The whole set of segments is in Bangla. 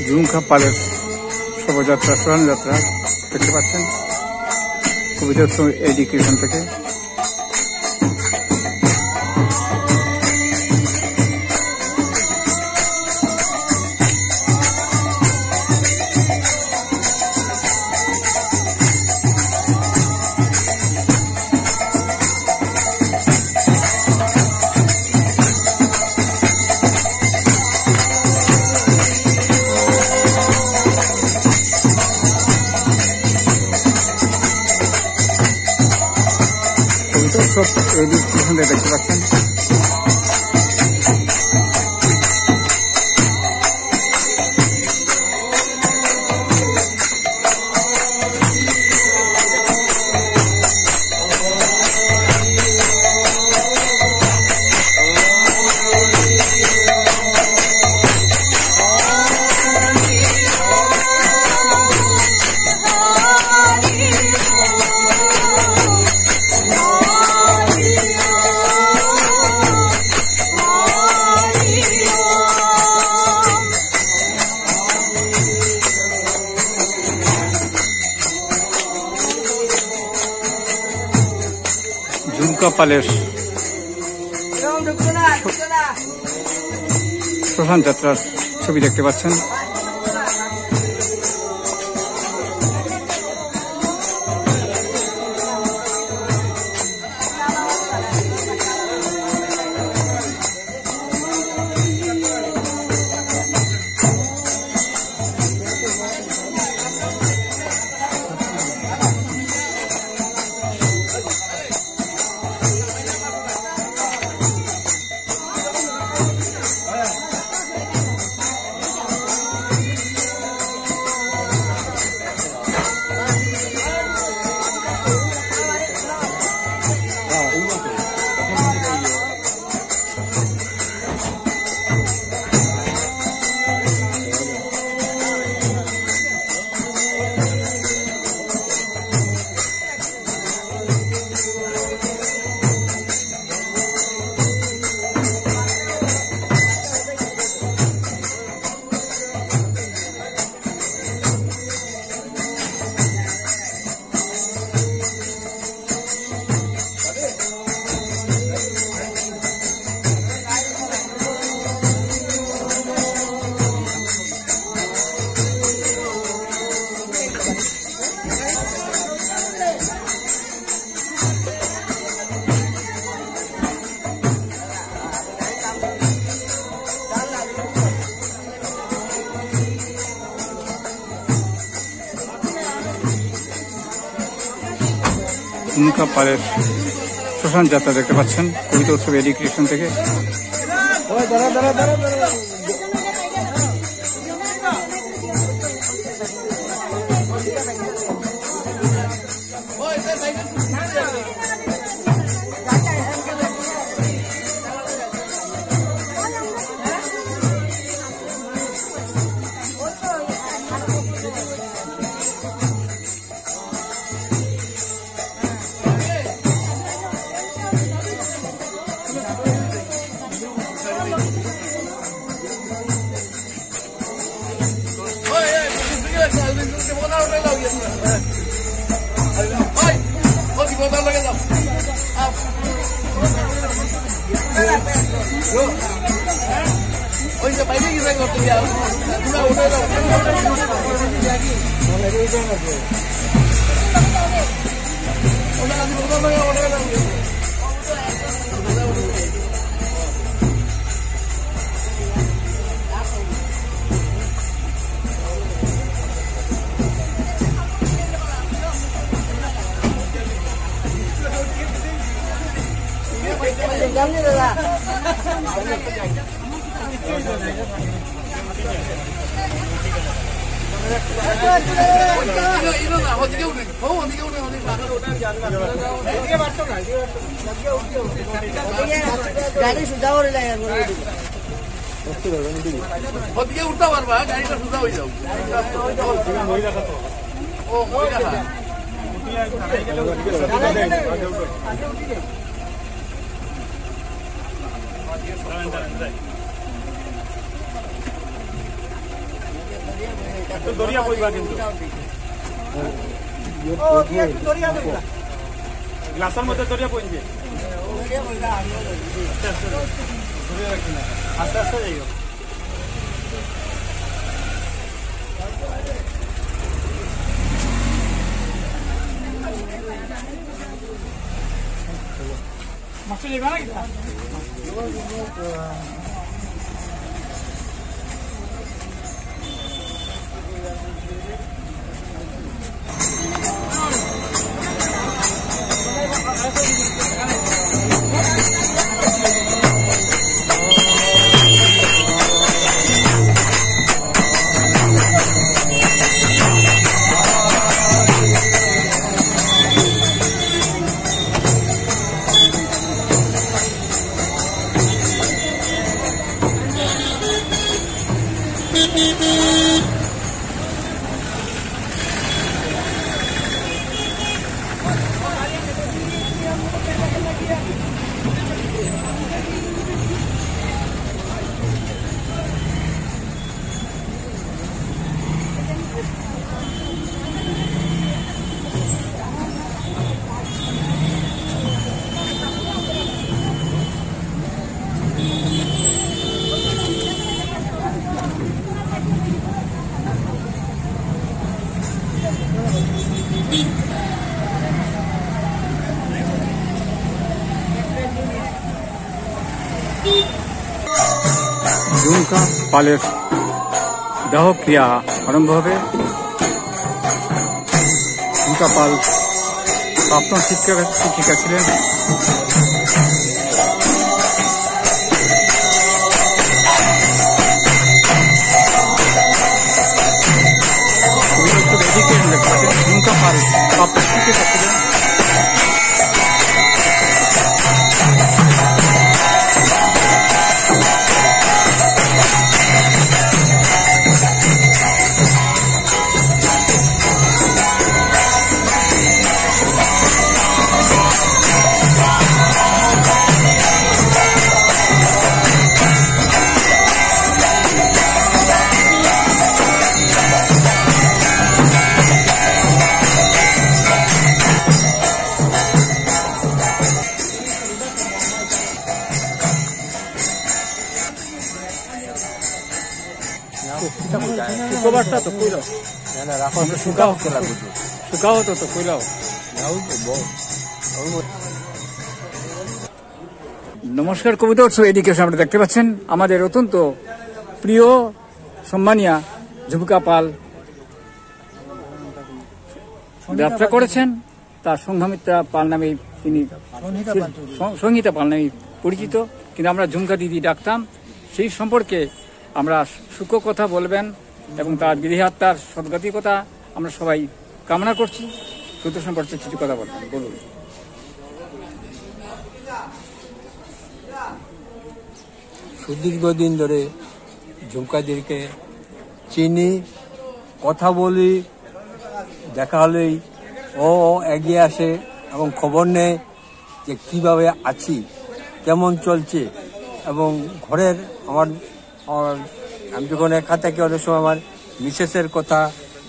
ঝুমকা প্যালেস শোভাযাত্রা সোহান যাত্রা দেখতে পাচ্ছেন কবিতা উৎসব এডুকেশন থেকে। সব এডুকেশন দেখতে পাচ্ছেন। ঝুমকা প্যালেস সোহান যাত্রার ছবি দেখতে পাচ্ছেন। ঝুমকা প্যালেস সোহান যাত্রা দেখতে পাচ্ছেন কবিতা উৎসব এডুকেশন থেকে। गाड़ी सुधा हो रही है ওদিকে উঠতে পারবা গাড়িটা সোজা হয়ে যাও ও মহিলা দরিয়া বইবা কিন্তু গ্লাসের মধ্যে দরিয়া বইছে আস্তে আস্তে যাইও মাছটা যাইবা না কিনা ঝুমকা পালের দাহ ক্রিয়া আরম্ভ হবে। ঝুমকা পাল প্রাক্তন শিক্ষিকা ছিলেন। ঝুমকা পাল প্রাক্তন শিক্ষিকা ছিলেন। শুক্রবারটা তো কইল শুকাও তো কইলাও। নমস্কার, কবিতা উৎসব এডুকেশন আপনারা দেখতে পাচ্ছেন। আমাদের অত্যন্ত প্রিয় সম্মানিয়া ঝুমকা পাল যাত্রা করেছেন। তার সংঘমিত্রা পাল নামে তিনি সংহিতা পাল নামে পরিচিত, কিন্তু আমরা ঝুমকা দিদি ডাকতাম। সেই সম্পর্কে আমরা সুখ কথা বলবেন এবং তার গৃহাত্মার সদ্গতির কথা আমরা সবাই কামনা করছি। সুতো সম্পর্কে কিছু কথা বলবেন, বলুন। সুদীর্ঘদিন ধরে ঝুমকাদিকে চিনি, কথা বলি, দেখা হলেই ও এগিয়ে আসে এবং খবর নেয় যে কীভাবে আছি, কেমন চলছে। এবং ঘরের আমার আমি যখন একা থাকি অনেক সময় আমার মিসেসের কথা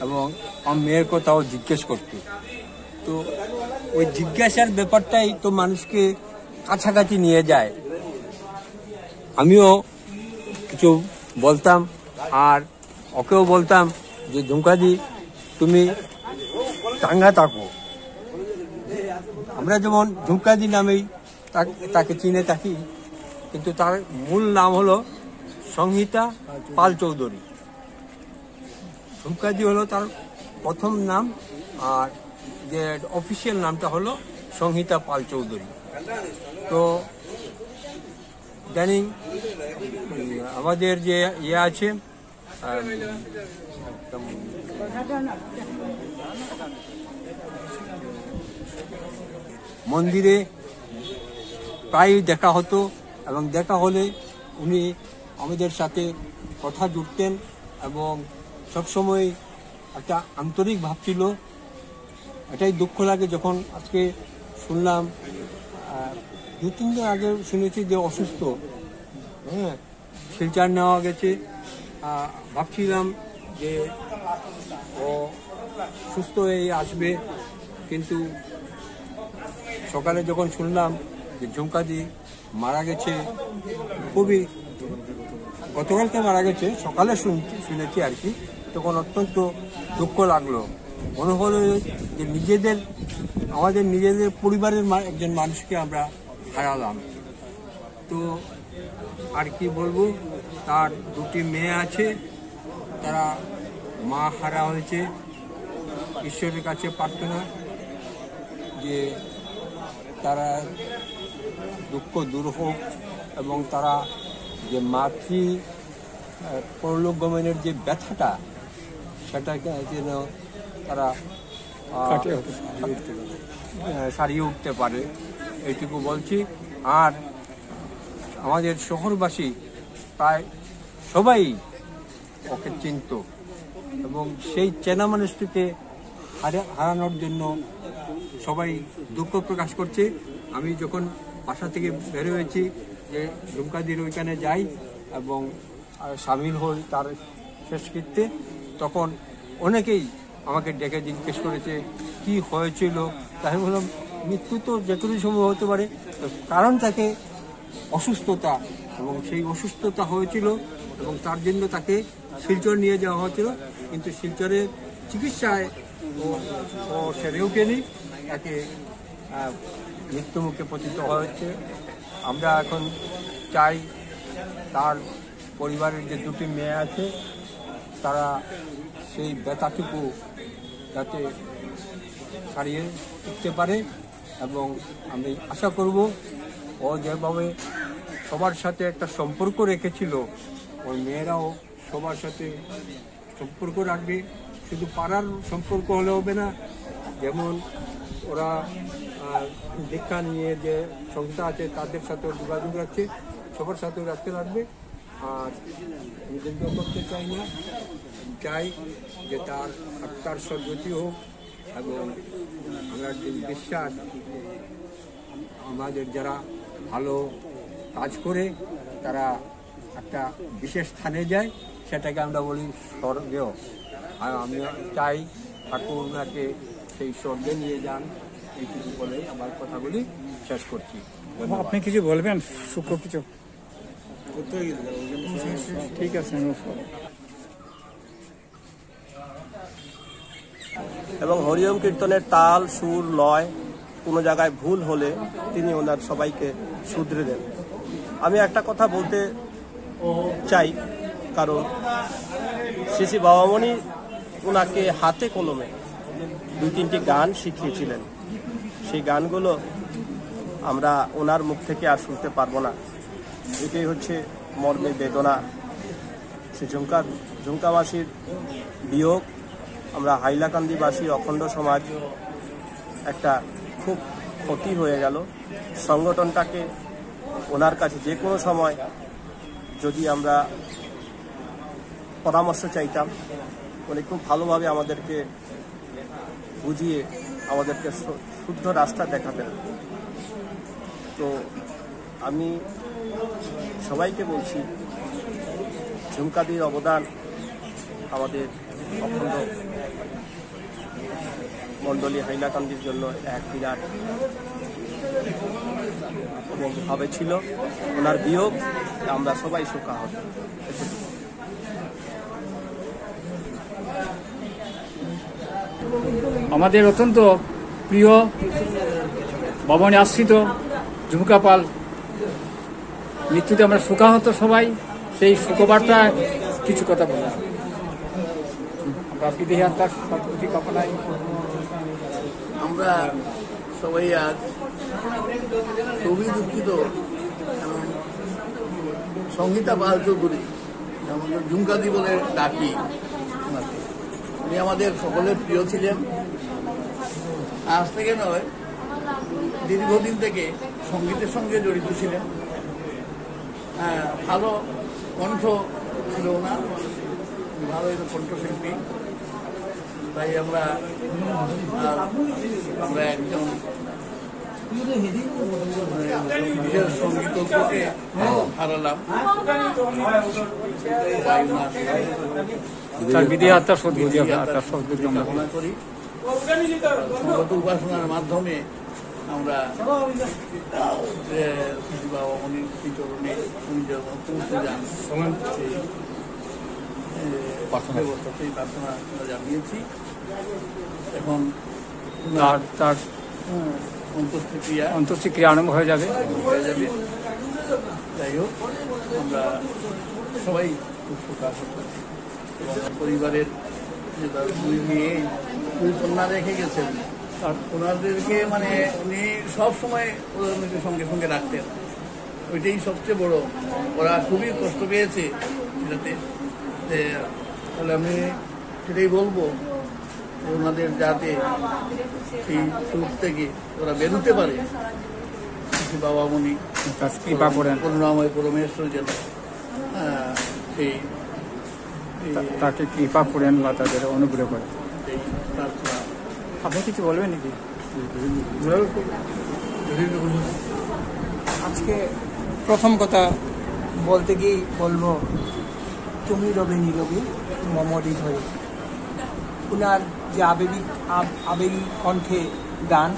এবং আমার মেয়ের কথাও জিজ্ঞেস করতে। তো ওই জিজ্ঞাসার ব্যাপারটাই তো মানুষকে কাছাকাছি নিয়ে যায়। আমিও কিছু বলতাম আর ওকেও বলতাম যে ঝুমকাদি তুমি চাঙ্গা থাকো। আমরা যেমন ঝুমকাদি নামেই তাকে চিনে থাকি, কিন্তু তার মূল নাম হলো সংহিতা পাল চৌধুরী। ঝুমকাদি হলো তার প্রথম নাম, আর যে অফিসিয়াল নামটা হলো সংহিতা পাল চৌধুরী। তো ইদানিং আমাদের যে ইয়ে আছে মন্দিরে প্রায় দেখা হতো এবং দেখা হলে উনি আমাদের সাথে কথা জুড়তেন এবং সবসময় একটা আন্তরিক ভাব ছিল। এটাই দুঃখ লাগে যখন আজকে শুনলাম, 2-3 দিন আগে শুনেছি যে অসুস্থ, হ্যাঁ শিলচর নেওয়া গেছে। ভাবছিলাম যে ও সুস্থ হয়ে আসবে, কিন্তু সকালে যখন শুনলাম যে ঝুমকাদি মারা গেছে, খুবই গতকালকে মারা গেছে, সকালে শুনেছি আর কি, তখন অত্যন্ত দুঃখ লাগলো। মনে হলো যে আমাদের নিজেদের পরিবারের একজন মানুষকে আমরা হারালাম। তো আর কি বলবো, তার দুটি মেয়ে আছে, তারা মা হারা হয়েছে। ঈশ্বরের কাছে প্রার্থনা যে তারা দুঃখ দূর হোক এবং তারা যে মাতৃ পরলোক গমনের যে ব্যথাটা, সেটাকে যেন তারা সারিয়ে উঠতে পারে, এইটুকু বলছি। আর আমাদের শহরবাসী প্রায় সবাই ওকে চিনত এবং সেই চেনা মানুষটিকে হারানোর জন্য সবাই দুঃখ প্রকাশ করছে। আমি যখন বাসা থেকে বের হয়েছি যে ঝুমকাদির ওইখানে যাই এবং সামিল হই তার শেষকৃত্যে, তখন অনেকেই আমাকে ডেকে জিজ্ঞেস করেছে কি হয়েছিল। তাই বললাম মৃত্যু তো যে কোনো সময় হতে পারে, কারণ তাকে অসুস্থতা, এবং সেই অসুস্থতা হয়েছিল এবং তার জন্য তাকে শিলচর নিয়ে যাওয়া হয়েছিল, কিন্তু শিলচরের চিকিৎসায় ও সেরে ওঠেনি, তাকে মৃত্যুমুখে পতিত হয়েছে। আমরা এখন চাই তার পরিবারের যে দুটি মেয়ে আছে তারা সেই ব্যথাটুকু যাতে সারিয়ে উঠতে পারে, এবং আমি আশা করব ও যেভাবে সবার সাথে একটা সম্পর্ক রেখেছিল, ওই মেয়েরাও সবার সাথে সম্পর্ক রাখবে। শুধু পাড়ার সম্পর্ক হলে হবে না, যেমন ওরা দীক্ষা নিয়ে যে সংস্থা আছে তাদের সাথেও যোগাযোগ রাখছে, সবার সাথেও রাখতে লাগবে। আর নিজের করতে চাই না, চাই যে তার আত্মার সদ্গতি হোক, এবং আমরা যে বিশ্বাস আমাদের যারা ভালো কাজ করে তারা একটা বিশেষ স্থানে যায়, সেটাকে আমরা বলি স্বর্গেও। আর আমি চাই ঠাকুর ওনাকে সেই স্বর্গে নিয়ে যান, এইটুকু বলেই আমার কথাগুলি শেষ করছি। আপনি কিছু বলবেন? সূক্ষ্ম কিছু? ঠিক আছে। এবং হরিওম কীর্তনের তাল, সুর, লয় কোনো জায়গায় ভুল হলে তিনি ওনার সবাইকে শুধরে দেন। আমি একটা কথা বলতে চাই, কারণ শ্রী শ্রী বাবামণি ওনাকে হাতে কলমে 2-3টি গান শিখিয়েছিলেন। সেই গানগুলো আমরা ওনার মুখ থেকে আর শুনতে পারবো না। এটাই হচ্ছে মর্মে বেদনা। শ্রী ঝুমকাবাসীর বিয়োগ, আমরা হাইলাকান্দিবাসী অখণ্ড সমাজ একটা খুব ক্ষতি হয়ে গেল। সংগঠনটাকে ওনার কাছে যে কোনো সময় যদি আমরা পরামর্শ চাইতাম, উনি খুব ভালোভাবে আমাদেরকে বুঝিয়ে আমাদেরকে শুদ্ধ রাস্তা দেখাতেন। তো আমি সবাইকে বলছি, ঝুমকাদির অবদান আমাদের অখণ্ড মণ্ডলী হাইলাকান্দির জন্য এক বিরাট ভাবে ছিল। ওনার বিয়োগ আমরা সবাই শোকাহত। আমাদের অত্যন্ত প্রিয় বামনে আশ্রিত ঝুমকা পাল মৃত্যুতে আমরা শোকাহত সবাই। সেই শোকবার্তা কিছু কথা বলা আমরা বিদেহী আত্মার সদ্গতি কামনায় আমরা সবাই আজ খুবই দুঃখিত। এবং সংগীতা পাল চৌধুরী, আমাদের ঝুমকাদি বলে ডাকি, উনি আমাদের সকলের প্রিয় ছিলেন। আজ থেকে নয়, দীর্ঘদিন থেকে সঙ্গীতের সঙ্গে জড়িত ছিলেন। ভালো কণ্ঠ ছিল ওনার, ভালো কণ্ঠশিল্পী। তাই আমরা একজন বিশেষ সঙ্গীতজ্ঞকে হারালাম। তার বিধি আত্মার সদ্গতি আত্মার সদ্গতি আমরা কামনা করি। সঙ্গত উপাসনার মাধ্যমে আমরা বাবা মনির চরণে উনি যখন পৌঁছে যান সেই ব্যবস্থাতেই প্রার্থনা আমরা জানিয়েছি। এখন তার অন্তঃক্রিয়া অন্তঃক্রিয়া আরম্ভ হয়ে যাবে। যাই হোক, আমরা সবাই খুব প্রকাশ এবং পরিবারের যে তার দুই মেয়ে দুই কন্যা রেখে গেছেন, ওনাদেরকে মানে উনি সবসময় ওদেরকে সঙ্গে সঙ্গে রাখতেন। ওইটাই সবচেয়ে বড়, ওরা খুবই কষ্ট পেয়েছে সেটাতে। তাহলে আমি সেটাই বলবো যে ওনাদের যাতে সেই সুখ থেকে ওরা বেরোতে পারে, বাবা মনি কৃপা করেন, করুণাময় পরমেশ্বর যেন সেই তাকে কৃপা করেন বা তাদের অনুগ্রহ করেন। এই প্রার্থনা। আপনি কিছু বলবেন নাকি? আজকে প্রথম কথা বলতে গিয়েই বলবো, তুমি রবে নীরবে মম হৃদয়ে। উনার যে আবেগী কণ্ঠে গান,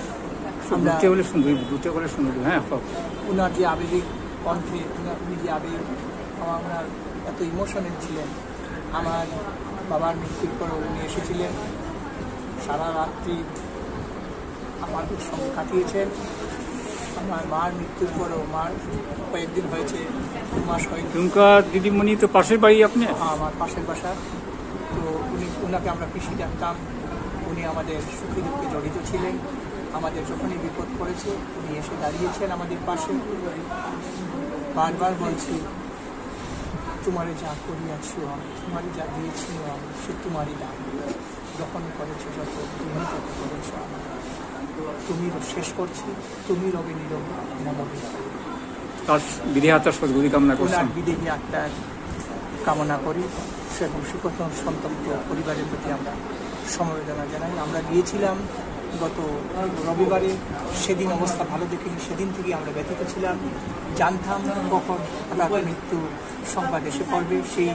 আমরা দুটো বলে শুনবি, দুটো করে শুনবি। হ্যাঁ, উনার যে আবেগিক কণ্ঠে উনি যে আবেগ, ওনার এত ইমোশনাল ছিলেন। আমার বাবার মৃত্যুর পর উনি এসেছিলেন, সারা রাত্রি আমাদের সঙ্গে কাটিয়েছেন। আমার মার মৃত্যুর পরও, মার কয়েকদিন হয়েছে, 2 মাস হয়নি। ঝুমকা দিদিমণি তো পাশের বাড়ি আপনি? আমার পাশের বাসা। তো উনাকে আমরা পিসি ডাকতাম। উনি আমাদের সুখী দুঃখে জড়িত ছিলেন। আমাদের যখনই বিপদ পড়েছে উনি এসে দাঁড়িয়েছেন আমাদের পাশে। বারবার বলছি, তোমারে যা করিয়াছ আমি, তোমারে যা দিয়েছি আমি, সে তোমারই দান। যখন করেছ যত, তুমি তত করেছ আমি। তুমি শেষ করছি, তুমি রবে নীরবে মম হৃদয়ে। তার বিধি আত্মার সদ্গতি কামনা করছেন। ওনার বিদেহী আত্মার কামনা করি এবং সুখত সন্তপ্ত পরিবারের প্রতি আমরা সমবেদনা জানাই। আমরা গিয়েছিলাম গত রবিবারে, সেদিন অবস্থা ভালো দেখিনি, সেদিন থেকে আমরা ব্যথিত ছিলাম। জানতাম কখন হঠাৎ মৃত্যু সংবাদ এসে পড়বে। সেই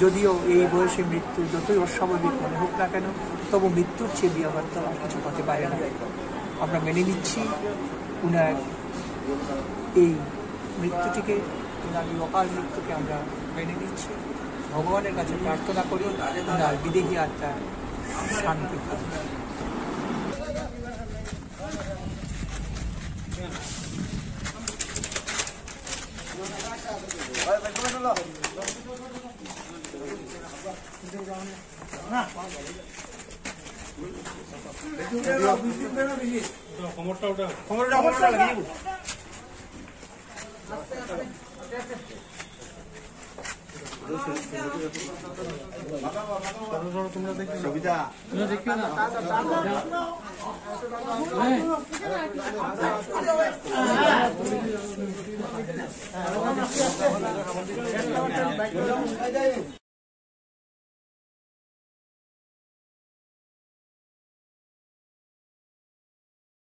যদিও এই বয়সে মৃত্যু যতই অস্বাভাবিক মনে হোক না কেন, তবু মৃত্যুর চেয়ে বিয়াবার্তা আর কিছু হতে পারে না। আমরা মেনে নিচ্ছি উনার এই মৃত্যুটিকে, উনার এই অকাল মৃত্যুকে আমরা মেনে নিচ্ছি। ভগবানের কাছে প্রার্থনা করি উনার বিদেহী আত্মার শান্তি পায়।